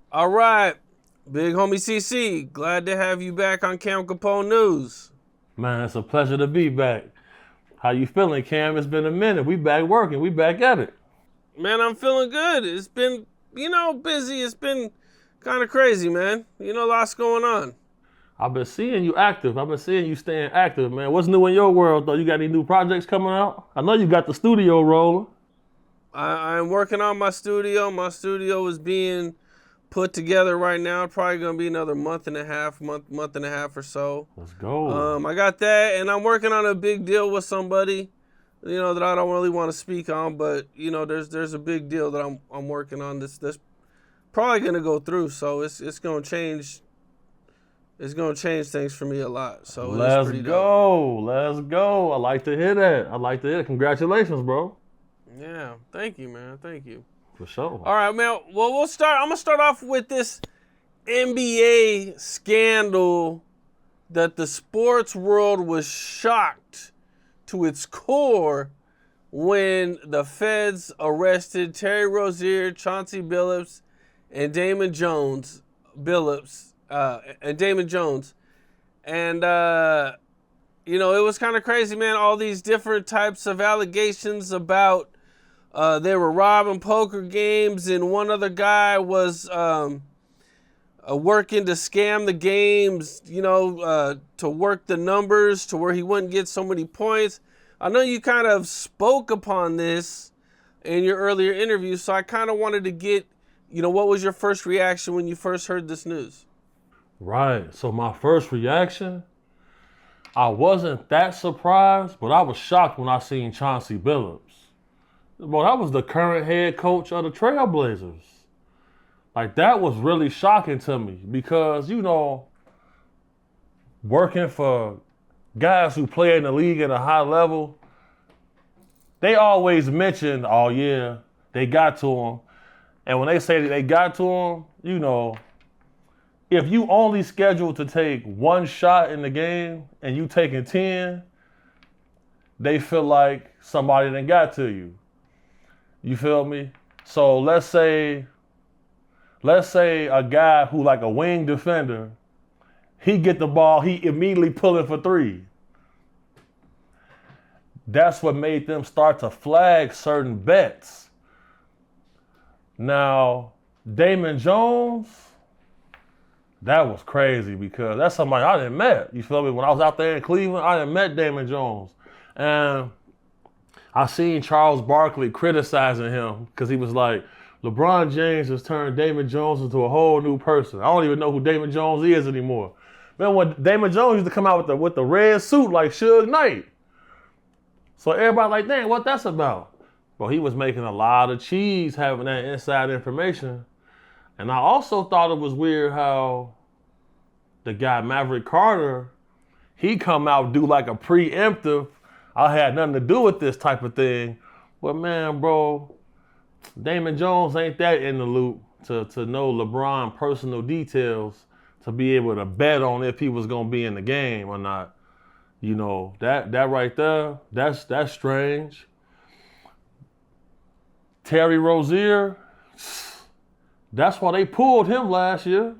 All right, big homie CC, glad to have you back on Cam Capone News. Man, it's a pleasure to be back. How you feeling, Cam? It's been a minute. We back working. We back at it. Man, I'm feeling good. It's been, busy. It's been kind of crazy, man. Lots going on. I've been seeing you active. I've been seeing you staying active, man. What's new in your world, though? You got any new projects coming out? I know you got the studio rolling. I'm working on my studio. My studio is being put together right now. Probably gonna be another month and a half or so. Let's go. I got that, and I'm working on a big deal with somebody, that I don't really want to speak on, but there's a big deal that I'm working on. This probably gonna go through, so it's gonna change. It's gonna change things for me a lot. So Let's pretty go. Let's go. I like to hear that. I like to hear it. Congratulations, bro. dope. Yeah, thank you, man. Thank you. For sure. All right, man. Well, we'll start. I'm gonna start off with this NBA scandal that the sports world was shocked to its core when the feds arrested Terry Rozier, Chauncey Billups, and Damon Jones. Damon Jones. And, it was kind of crazy, man. All these different types of allegations about they were robbing poker games, and one other guy was working to scam the games, to work the numbers to where he wouldn't get so many points. I know you kind of spoke upon this in your earlier interview, so I kind of wanted to get, what was your first reaction when you first heard this news? Right. So my first reaction, I wasn't that surprised, but I was shocked when I seen Chauncey Billups. Well, that was the current head coach of the Trailblazers. Like, that was really shocking to me because, working for guys who play in the league at a high level, they always mention, oh yeah, they got to him. And when they say that they got to him, if you only scheduled to take one shot in the game and you taking 10, they feel like somebody done got to you. You feel me? So let's say a guy who like a wing defender, he get the ball, he immediately pull it for three. That's what made them start to flag certain bets. Now, Damon Jones, that was crazy because that's somebody I didn't met. You feel me? When I was out there in Cleveland, I didn't met Damon Jones. And I seen Charles Barkley criticizing him because he was like, LeBron James has turned Damon Jones into a whole new person. I don't even know who Damon Jones is anymore. Man, when Damon Jones used to come out with the red suit like Suge Knight. So everybody like, dang, what that's about? Well, he was making a lot of cheese having that inside information. And I also thought it was weird how the guy Maverick Carter, he come out do like a preemptive, I had nothing to do with this type of thing. But man, bro, Damon Jones ain't that in the loop to know LeBron personal details to be able to bet on if he was gonna be in the game or not. That right there, that's strange. Terry Rozier, that's why they pulled him last year.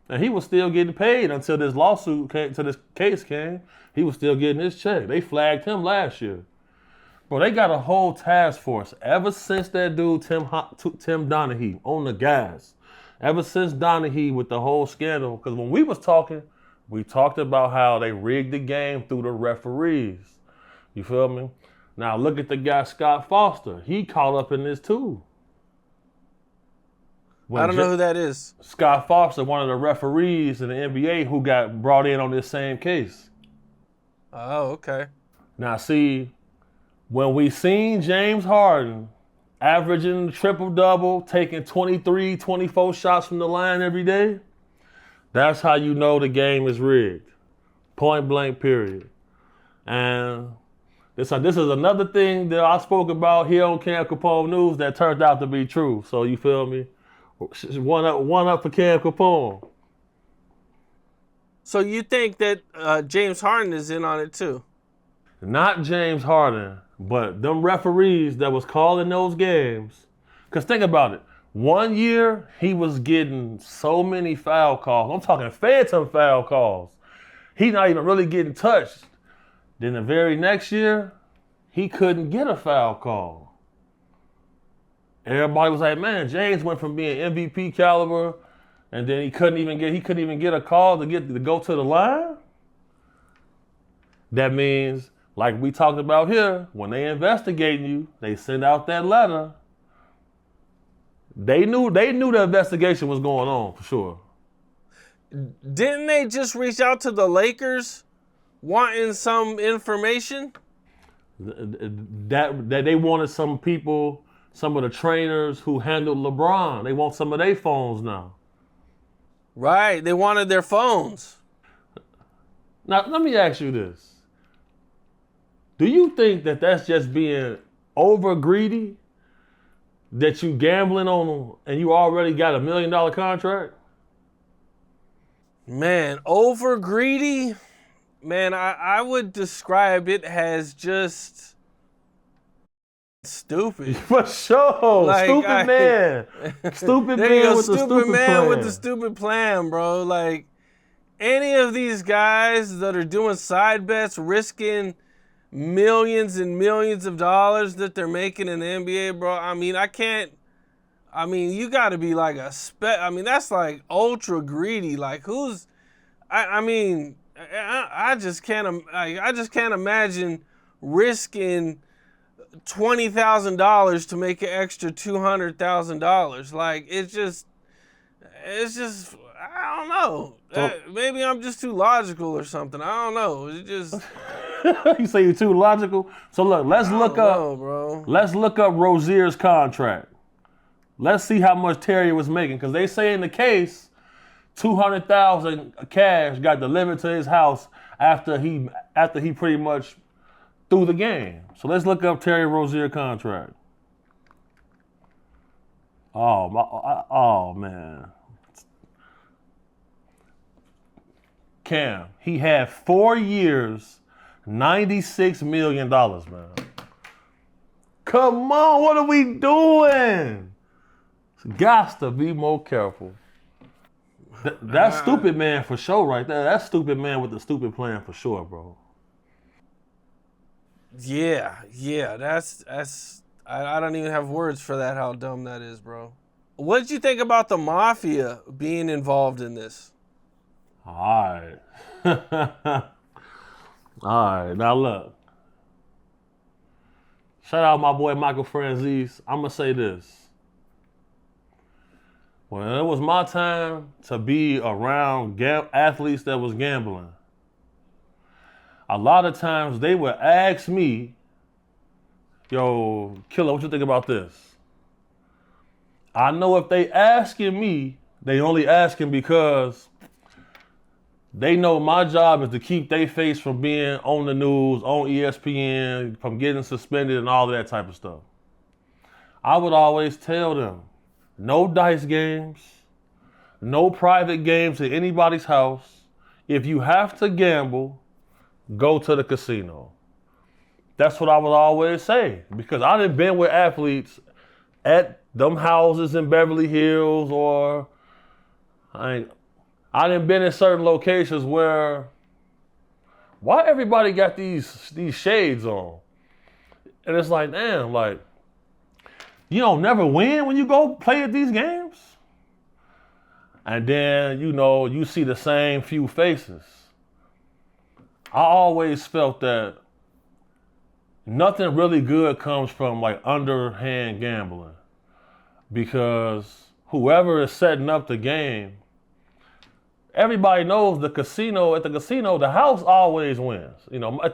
And he was still getting paid until this lawsuit came, until this case came. He was still getting his check. They flagged him last year. Bro, they got a whole task force. Ever since that dude, Tim Donaghy, on the guys. Ever since Donaghy with the whole scandal, because when we was talking, we talked about how they rigged the game through the referees. You feel me? Now look at the guy, Scott Foster. He caught up in this too. I don't know who that is. Scott Foster, one of the referees in the NBA who got brought in on this same case. Oh, okay. Now see, when we seen James Harden averaging triple-double, taking 23, 24 shots from the line every day, that's how you know the game is rigged. Point blank, period. And this is another thing that I spoke about here on Cam Capone News that turned out to be true. So you feel me? One up for Cam Capone. So you think that James Harden is in on it too? Not James Harden, but them referees that was calling those games. Because think about it. 1 year, he was getting so many foul calls. I'm talking phantom foul calls. He's not even really getting touched. Then the very next year, he couldn't get a foul call. Everybody was like, man, James went from being MVP caliber, and then he couldn't even get a call to go to the line. That means, like we talked about here, when they investigating you, they send out that letter. They knew the investigation was going on for sure. Didn't they just reach out to the Lakers wanting some information? That they wanted some people, some of the trainers who handled LeBron. They want some of their phones now. Right, they wanted their phones. Now, let me ask you this. Do you think that that's just being over greedy? That you gambling on them and you already got $1 million contract? Man, over greedy? Man, I would describe it as just stupid. For sure. Like, Stupid man. Stupid man with the stupid plan. With the stupid plan, bro. Like, any of these guys that are doing side bets, risking millions and millions of dollars that they're making in the NBA, bro. You got to be like that's like ultra greedy. Like, I just can't imagine risking $20,000 to make an extra $200,000. Like, it's just, I don't know. Maybe I'm just too logical or something. I don't know. It just. You say you're too logical? So look, let's look up Rozier's contract. Let's see how much Terry was making, because they say in the case, $200,000 cash got delivered to his house after he pretty much threw the game. So let's look up Terry Rozier contract. Oh man. Cam, he had 4 years, $96 million, man. Come on, what are we doing? Got to be more careful. That's stupid man for sure right there. That's stupid man with the stupid plan for sure, bro. Yeah, that's I don't even have words for that, how dumb that is, bro. What did you think about the Mafia being involved in this? All right. All right, now look. Shout out my boy Michael Franzese. I'm going to say this. When it was my time to be around athletes that was gambling, a lot of times they would ask me, yo, Killer, what you think about this? I know if they asking me, they only asking because they know my job is to keep their face from being on the news, on ESPN, from getting suspended and all of that type of stuff. I would always tell them, no dice games, no private games at anybody's house. If you have to gamble, go to the casino. That's what I would always say, because I done been with athletes at them houses in Beverly Hills, or I done been in certain locations where, why everybody got these shades on? And it's like, damn, like, you don't never win when you go play at these games? And then, you see the same few faces. I always felt that nothing really good comes from like underhand gambling, because whoever is setting up the game, everybody knows at the casino, the house always wins.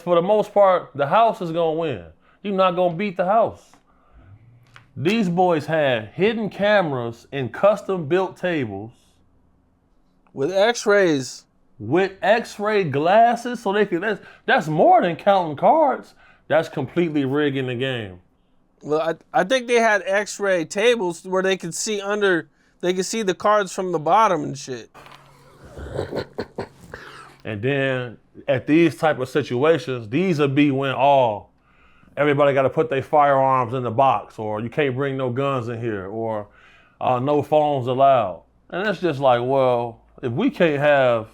For the most part, the house is going to win. You're not going to beat the house. These boys had hidden cameras and custom built tables. With x-rays. With x-ray glasses, so they could, that's more than counting cards. That's completely rigging the game. Well, I think they had x-ray tables where they could see the cards from the bottom and shit. And then at these type of situations, these would be when everybody got to put their firearms in the box, or you can't bring no guns in here, or no phones allowed. And it's just like, well, if we can't have,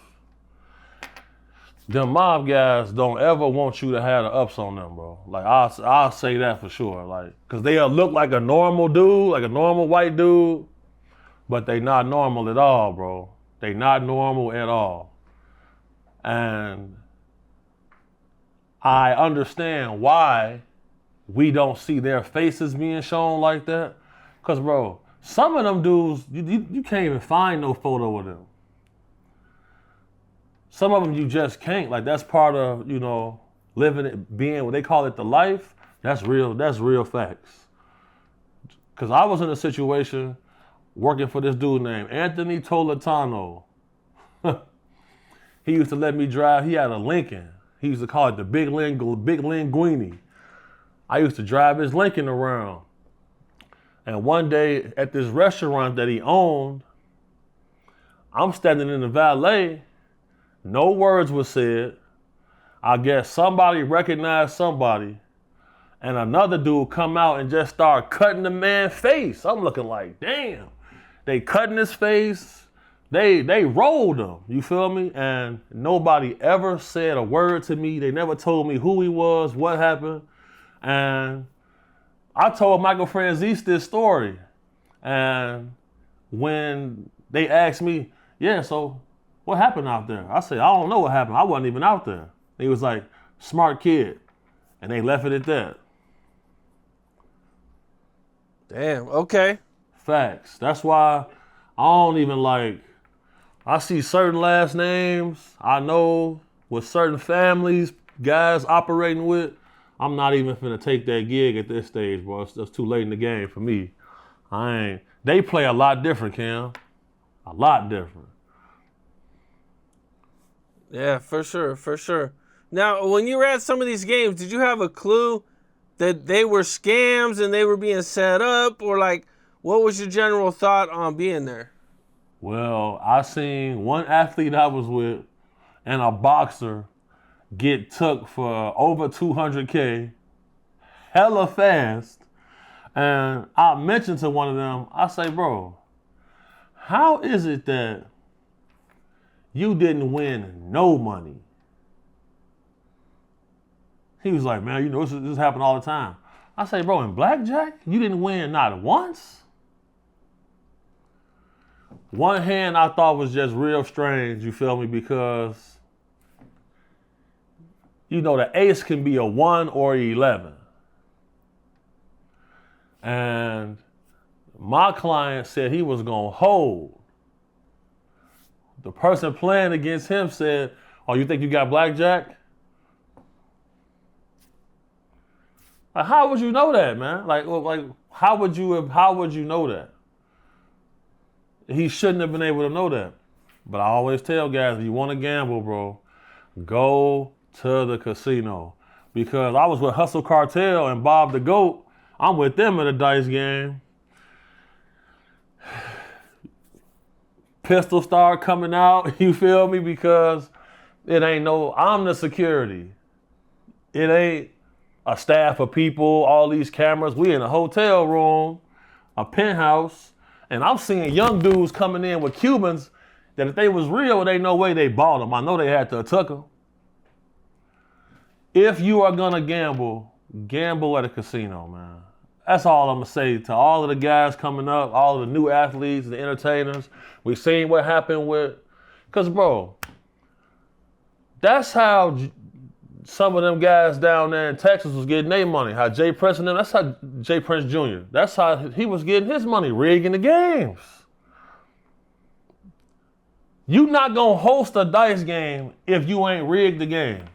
them mob guys don't ever want you to have the ups on them, bro. Like, I'll say that for sure. Like, because they'll look like a normal dude, like a normal white dude, but they not normal at all, bro. They not normal at all. And I understand why we don't see their faces being shown like that. Because, bro, some of them dudes, you can't even find no photo of them. Some of them you just can't. Like, that's part of, living it, being what they call it the life. That's real facts. Because I was in a situation working for this dude named Anthony Toletano. He used to let me drive. He had a Lincoln. He used to call it the Big Linguini. I used to drive his Lincoln around. And one day at this restaurant that he owned, I'm standing in the valet. No words were said. I guess somebody recognized somebody. And another dude come out and just start cutting the man's face. I'm looking like, damn. They cutting his face. They rolled him. You feel me? And nobody ever said a word to me. They never told me who he was, what happened. And I told Michael Franzese this story. And when they asked me, yeah, so what happened out there? I said, I don't know what happened. I wasn't even out there. He was like, smart kid. And they left it at that. Damn, okay. Facts. That's why I don't even I see certain last names I know with certain families, guys operating with. I'm not even finna take that gig at this stage, bro. It's too late in the game for me. They play a lot different, Cam. A lot different. Yeah, for sure. Now, when you were at some of these games, did you have a clue that they were scams and they were being set up? Or what was your general thought on being there? Well, I seen one athlete I was with and a boxer get took for over 200K, hella fast. And I mentioned to one of them, I say, bro, how is it that you didn't win no money? He was like, man, this happen all the time. I say, bro, in blackjack, you didn't win not once? One hand I thought was just real strange, you feel me? Because, the ace can be a 1 or 11. And my client said he was going to hold. The person playing against him said, oh, you think you got blackjack? Like, how would you know that, man? How would you know that? He shouldn't have been able to know that. But I always tell guys, if you want to gamble, bro, go to the casino. Because I was with Hustle Cartel and Bob the Goat. I'm with them at a dice game. Pistol start coming out, you feel me? Because I'm the security. It ain't a staff of people, all these cameras. We in a hotel room, a penthouse. And I'm seeing young dudes coming in with Cubans that if they was real, there ain't no way they bought them. I know they had to have took them. If you are gonna gamble at a casino, man. That's all I'm gonna say to all of the guys coming up, all of the new athletes, the entertainers. We seen what happened cause bro, that's how some of them guys down there in Texas was getting their money. How Jay Prince and them, that's how Jay Prince Jr., that's how he was getting his money, rigging the games. You not gonna host a dice game if you ain't rigged the game.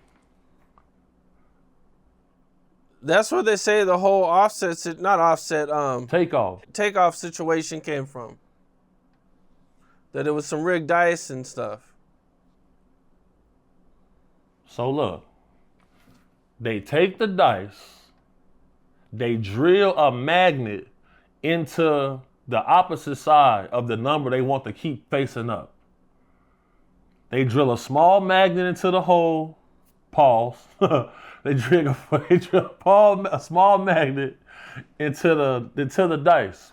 That's where they say the whole takeoff situation came from. That it was some rigged dice and stuff. So look, they take the dice, they drill a magnet into the opposite side of the number they want to keep facing up. They drill a small magnet into the hole, pause. They drill a small magnet into the dice.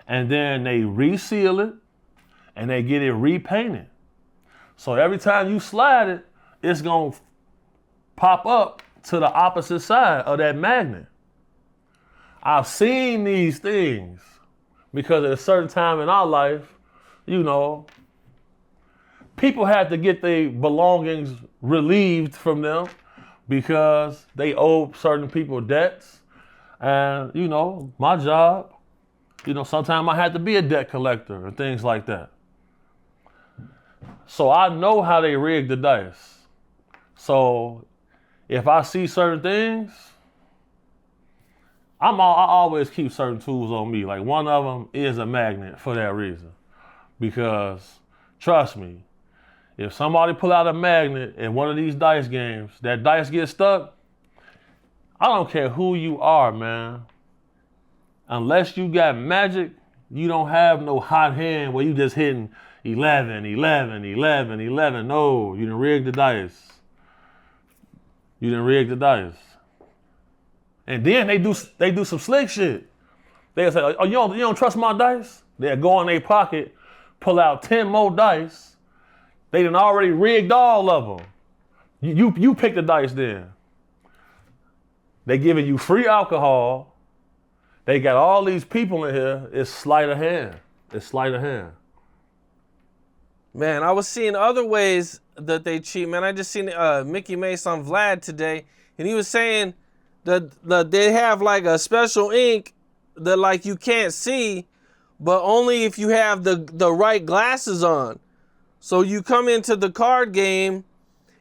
and then they reseal it and they get it repainted. So every time you slide it, it's gonna pop up to the opposite side of that magnet. I've seen these things because at a certain time in our life, you know, people had to get their belongings relieved from them because they owe certain people debts. And, you know, my job, you know, sometimes I had to be a debt collector and things like that. So I know how they rig the dice. So if I see certain things, I always keep certain tools on me. Like one of them is a magnet for that reason. Because trust me, if somebody pull out a magnet in one of these dice games, that dice gets stuck, I don't care who you are, man. Unless you got magic, you don't have no hot hand where you just hitting 11, 11, 11, 11. No, you done rigged the dice. You done rigged the dice. And then they do some slick shit. They'll say, oh, you don't trust my dice? They'll go in their pocket, pull out 10 more dice. They done already rigged all of them. You pick the dice then. They giving you free alcohol. They got all these people in here. It's sleight of hand. It's sleight of hand. Man, I was seeing other ways that they cheat. Man, I just seen Mickey Mace on Vlad today, and he was saying that they have like a special ink that like you can't see, but only if you have the right glasses on. So you come into the card game,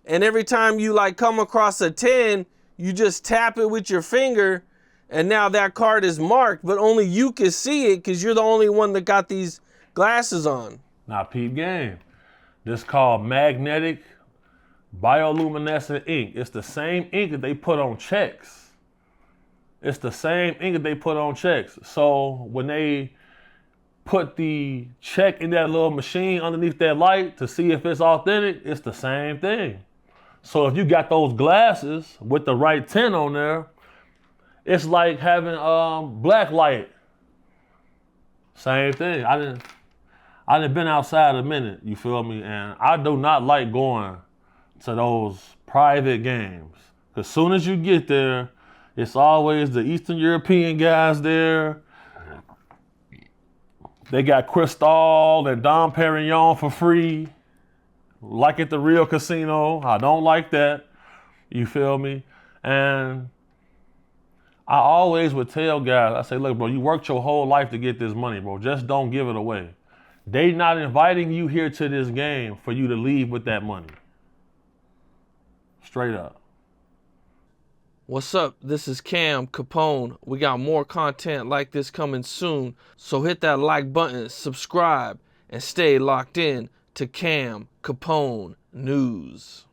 and every time you like come across a 10, you just tap it with your finger, and now that card is marked, but only you can see it because you're the only one that got these glasses on. Now peep game. This called magnetic bioluminescent ink. It's the same ink that they put on checks. It's the same ink that they put on checks. So when they put the check in that little machine underneath that light to see if it's authentic, it's the same thing. So if you got those glasses with the right tint on there, it's like having black light. Same thing. I done been outside a minute, you feel me? And I do not like going to those private games. As soon as you get there, it's always the Eastern European guys there. They got Cristal and Dom Perignon for free, like at the real casino. I don't like that, you feel me? And I always would tell guys, I say, look, bro, you worked your whole life to get this money, bro. Just don't give it away. They not inviting you here to this game for you to leave with that money. Straight up. What's up? This is Cam Capone. We got more content like this coming soon, so hit that like button, subscribe, and stay locked in to Cam Capone News.